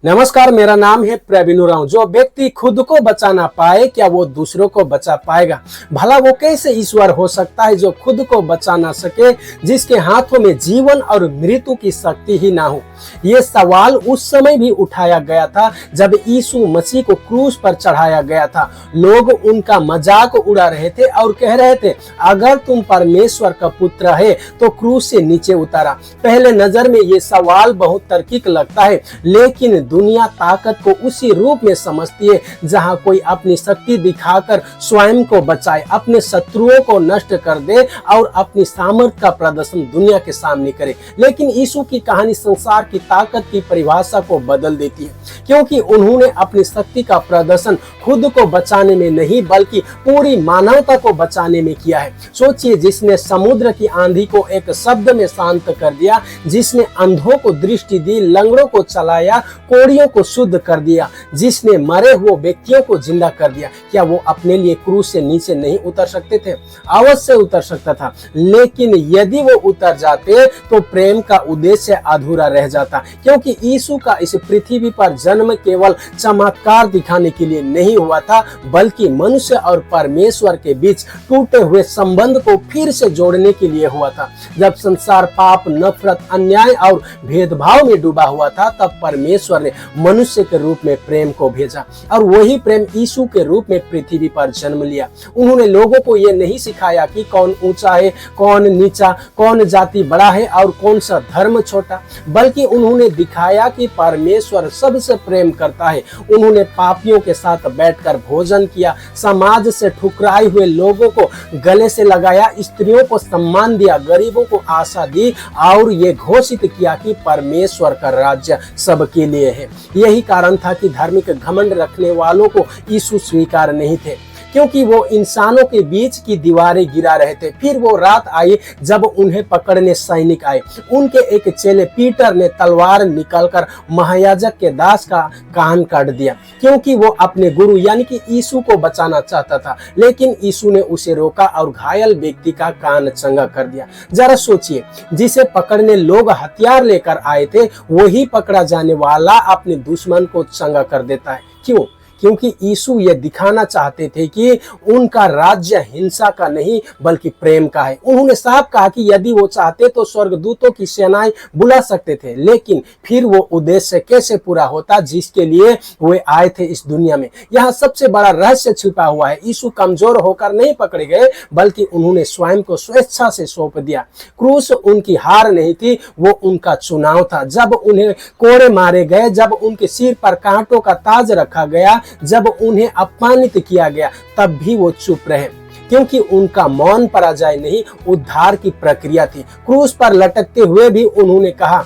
नमस्कार, मेरा नाम है प्रवीण उरांव। जो व्यक्ति खुद को बचाना पाए, क्या वो दूसरों को बचा पाएगा? भला वो कैसे ईश्वर हो सकता है जो खुद को बचा ना सके, जिसके हाथों में जीवन और मृत्यु की शक्ति ही ना हो? ये सवाल उस समय भी उठाया गया था जब यीशु मसीह को क्रूस पर चढ़ाया गया था। लोग उनका मजाक उड़ा रहे थे और कह रहे थे, अगर तुम परमेश्वर का पुत्र है तो क्रूस से नीचे उतारा। पहले नजर में ये सवाल बहुत तार्किक लगता है, लेकिन दुनिया ताकत को उसी रूप में समझती है जहां कोई अपनी शक्ति दिखाकर स्वयं को बचाए, अपने शत्रुओं को नष्ट कर दे और अपनी सामर्थ्य का प्रदर्शन दुनिया के सामने करे। लेकिन यीशु की कहानी संसार की ताकत की परिभाषा को बदल देती है, क्योंकि उन्होंने अपनी शक्ति का प्रदर्शन खुद को बचाने में नहीं बल्कि पूरी मानवता को बचाने में किया है। सोचिए, जिसने समुद्र की आंधी को एक शब्द में शांत कर दिया, जिसने अंधों को दृष्टि दी, लंगड़ों को चलाया, कोड़ियों को शुद्ध कर दिया, जिसने मरे हुए व्यक्तियों को जिंदा कर दिया, क्या वो अपने लिए क्रूस से नीचे नहीं उतर सकते थे? अवश्य उतर सकता था, लेकिन यदि वो उतर जाते तो प्रेम का उद्देश्य अधूरा रह जाता, क्योंकि यीशु का इस पृथ्वी पर जन्म केवल चमत्कार दिखाने के लिए नहीं हुआ था, बल्कि मनुष्य और परमेश्वर के बीच टूटे हुए संबंध को फिर से जोड़ने के लिए हुआ था। जब संसार पाप, नफरत, अन्याय और भेदभाव में डूबा हुआ था, तब परमेश्वर ने मनुष्य के रूप में प्रेम को भेजा और वही प्रेम यीशु के रूप में पृथ्वी पर जन्म लिया। उन्होंने लोगों को यह नहीं सिखाया कि कौन ऊंचा है, कौन नीचा, कौन जाति बड़ा है और कौन सा धर्म छोटा, बल्कि उन्होंने दिखाया कि परमेश्वर सबसे प्रेम करता है। उन्होंने पापियों के साथ बैठकर भोजन किया, समाज से ठुकराए हुए लोगों को गले से लगाया, स्त्रियों को सम्मान दिया, गरीबों को आशा दी और ये घोषित किया कि परमेश्वर का राज्य सबके लिए है। यही कारण था कि धार्मिक घमंड रखने वालों को यीशु स्वीकार नहीं थे, क्योंकि वो इंसानों के बीच की दीवारें गिरा रहे थे। फिर वो रात आई जब उन्हें पकड़ने सैनिक आए। उनके एक चेले पीटर ने तलवार निकालकर महायाजक के दास का कान काट दिया, क्योंकि वो अपने गुरु यानी कि यीशु को बचाना चाहता था। लेकिन यीशु ने उसे रोका और घायल व्यक्ति का कान चंगा कर दिया। जरा सोचिए, जिसे पकड़ने लोग हथियार लेकर आए थे, वही पकड़ा जाने वाला अपने दुश्मन को चंगा कर देता है। क्यों? क्योंकि यीशु ये दिखाना चाहते थे कि उनका राज्य हिंसा का नहीं बल्कि प्रेम का है। उन्होंने साफ कहा कि यदि वो चाहते तो स्वर्गदूतों की सेनाएं बुला सकते थे, लेकिन फिर वो उद्देश्य कैसे पूरा होता जिसके लिए वे आए थे इस दुनिया में? यहाँ सबसे बड़ा रहस्य छिपा हुआ है। यीशु कमजोर होकर नहीं पकड़े गए, बल्कि उन्होंने स्वयं को स्वेच्छा से सौंप दिया। क्रूस उनकी हार नहीं थी, वो उनका चुनाव था। जब उन्हें कोड़े मारे गए, जब उनके सिर पर कांटों का ताज रखा गया, जब उन्हें अपमानित किया गया, तब भी वो चुप रहे, क्योंकि उनका मौन पराजय नहीं, उद्धार की प्रक्रिया थी। क्रूस पर लटकते हुए भी उन्होंने कहा,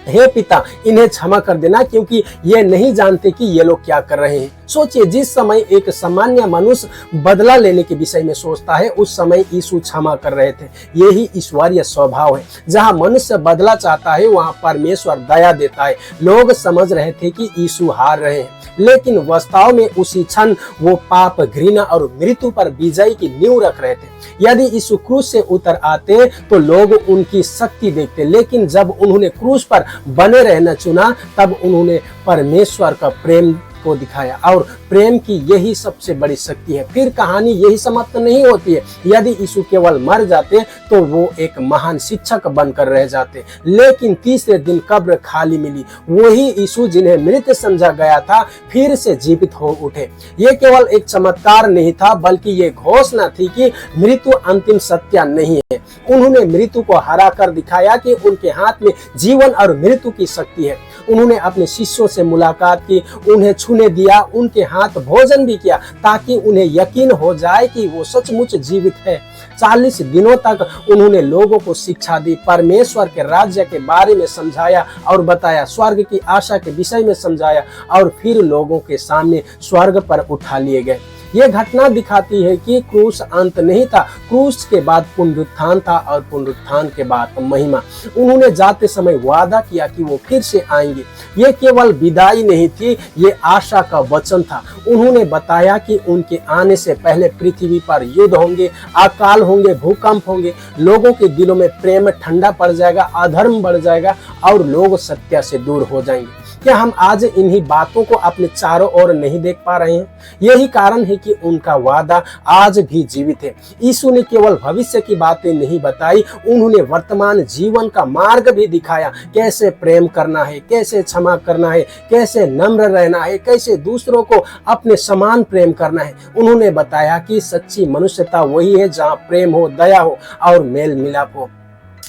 हे पिता, इन्हें क्षमा कर देना, क्योंकि ये नहीं जानते कि ये लोग क्या कर रहे हैं। सोचिए, जिस समय एक सामान्य मनुष्य बदला लेने के विषय में सोचता है, उस समय यीशु क्षमा कर रहे थे। यही ईश्वरीय स्वभाव है। जहां मनुष्य बदला चाहता है, वहां परमेश्वर दया देता है। लोग समझ रहे थे कि यीशु हार रहे हैं, लेकिन वास्तव में उसी क्षण वो पाप, घृणा और मृत्यु पर विजय की नींव रख रहे थे। यदि यीशु क्रूस से उतर आते तो लोग उनकी शक्ति देखते, लेकिन जब उन्होंने क्रूस पर बने रहना चुना, तब उन्होंने परमेश्वर का प्रेम को दिखाया, और प्रेम की यही सबसे बड़ी शक्ति है। फिर कहानी यही समाप्त नहीं होती है। यदि यीशु केवल मर जाते तो वो एक महान शिक्षक बनकर रह जाते, लेकिन तीसरे दिन कब्र खाली मिली। वही यीशु जिन्हें मृत समझा गया था, फिर से जीवित हो उठे। ये केवल एक चमत्कार नहीं था, बल्कि ये घोषणा थी कि मृत्यु अंतिम सत्य नहीं है। उन्होंने मृत्यु को हरा कर दिखाया कि उनके हाथ में जीवन और मृत्यु की शक्ति है। उन्होंने अपने शिष्यों से मुलाकात की, उन्हें छूने दिया, उनके हाथ भोजन भी किया, ताकि उन्हें यकीन हो जाए कि वो सचमुच जीवित है। 40 दिनों तक उन्होंने लोगों को शिक्षा दी, परमेश्वर के राज्य के बारे में समझाया और बताया, स्वर्ग की आशा के विषय में समझाया, और फिर लोगों के सामने स्वर्ग पर उठा लिए गए। ये घटना दिखाती है कि क्रूस अंत नहीं था, क्रूस के बाद पुनरुत्थान था और पुनरुत्थान के बाद महिमा। उन्होंने जाते समय वादा किया कि वो फिर से आएंगे। ये केवल विदाई नहीं थी, ये आशा का वचन था। उन्होंने बताया कि उनके आने से पहले पृथ्वी पर युद्ध होंगे, अकाल होंगे, भूकंप होंगे, लोगों के दिलों में प्रेम ठंडा पड़ जाएगा, अधर्म बढ़ जाएगा और लोग सत्य से दूर हो जाएंगे। क्या हम आज इन्हीं बातों को अपने चारों ओर नहीं देख पा रहे हैं? यही कारण है कि उनका वादा आज भी जीवित है। यीशु ने केवल भविष्य की बातें नहीं बताई, उन्होंने वर्तमान जीवन का मार्ग भी दिखाया। कैसे प्रेम करना है, कैसे क्षमा करना है, कैसे नम्र रहना है, कैसे दूसरों को अपने समान प्रेम करना है। उन्होंने बताया कि सच्ची मनुष्यता वही है जहाँ प्रेम हो, दया हो और मेल मिलाप हो।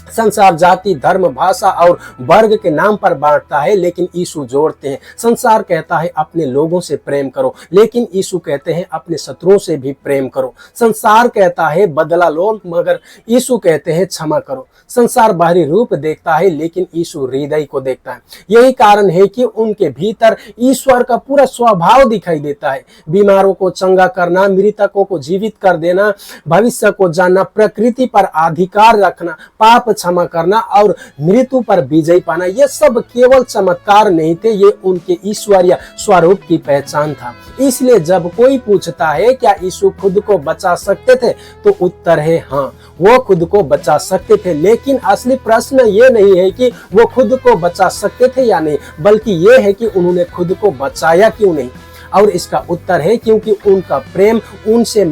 संसार जाति, धर्म, भाषा और वर्ग के नाम पर बांटता है, लेकिन यीशु जोड़ते हैं। संसार कहता है अपने लोगों से प्रेम करो, लेकिन यीशु कहते हैं अपने शत्रुओं से भी प्रेम करो। संसार कहता है बदला लो, मगर यीशु कहते हैं क्षमा करो। संसार बाहरी रूप देखता है, लेकिन यीशु हृदय को देखता है। यही कारण है कि उनके भीतर ईश्वर का पूरा स्वभाव दिखाई देता है। बीमारों को चंगा करना, मृतकों को जीवित कर देना, भविष्य को जानना, प्रकृति पर अधिकार रखना, पाप क्षमा करना और मृत्यु पर विजय पाना, ये सब केवल चमत्कार नहीं थे, ये उनके ईश्वरीय स्वरूप की पहचान था। इसलिए जब कोई पूछता है क्या यीशु खुद को बचा सकते थे, तो उत्तर है हाँ, वो खुद को बचा सकते थे। लेकिन असली प्रश्न ये नहीं है कि वो खुद को बचा सकते थे या नहीं, बल्कि ये है कि उन्होंने खुद को बचाया क्यों नहीं। और इसका उत्तर है क्योंकि उनका प्रेम उनसे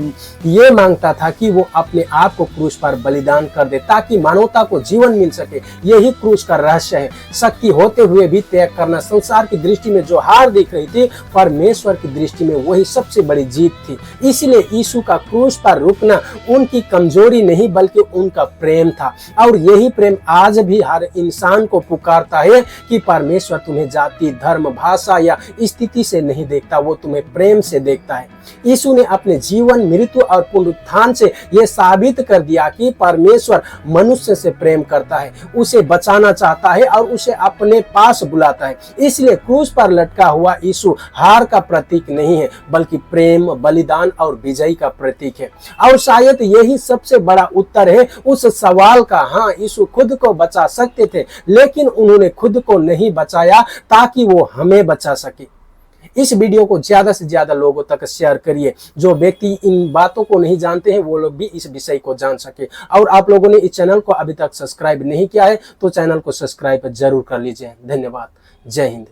ये मांगता था कि वो अपने आप को क्रूस पर बलिदान कर दे ताकि मानवता को जीवन मिल सके। यही क्रूस का रहस्य है। शक्ति होते हुए भी त्याग करना। संसार की दृष्टि में जो हार दिख रही थी, परमेश्वर की दृष्टि में वही सबसे बड़ी जीत थी। इसलिए यीशु का क्रूस पर रुकना उनकी कमजोरी नहीं बल्कि उनका प्रेम था। और यही प्रेम आज भी हर इंसान को पुकारता है कि परमेश्वर तुम्हें जाति, धर्म, भाषा या स्थिति से नहीं देखता, वो तुम्हें प्रेम से देखता है। यीशु ने अपने जीवन, मृत्यु और पुनरुत्थान से यह साबित कर दिया कि परमेश्वर मनुष्य से प्रेम करता है, उसे बचाना चाहता है और उसे अपने पास बुलाता है। इसलिए क्रूस पर लटका हुआ यीशु हार का प्रतीक नहीं है बल्कि प्रेम, बलिदान और विजय का प्रतीक है। और शायद यही सबसे बड़ा उत्तर है उस सवाल का। हाँ, यीशु खुद को बचा सकते थे, लेकिन उन्होंने खुद को नहीं बचाया ताकि वो हमें बचा सके। इस वीडियो को ज्यादा से ज्यादा लोगों तक शेयर करिए। जो व्यक्ति इन बातों को नहीं जानते हैं वो लोग भी इस विषय को जान सके। और आप लोगों ने इस चैनल को अभी तक सब्सक्राइब नहीं किया है तो चैनल को सब्सक्राइब जरूर कर लीजिए। धन्यवाद। जय हिंद।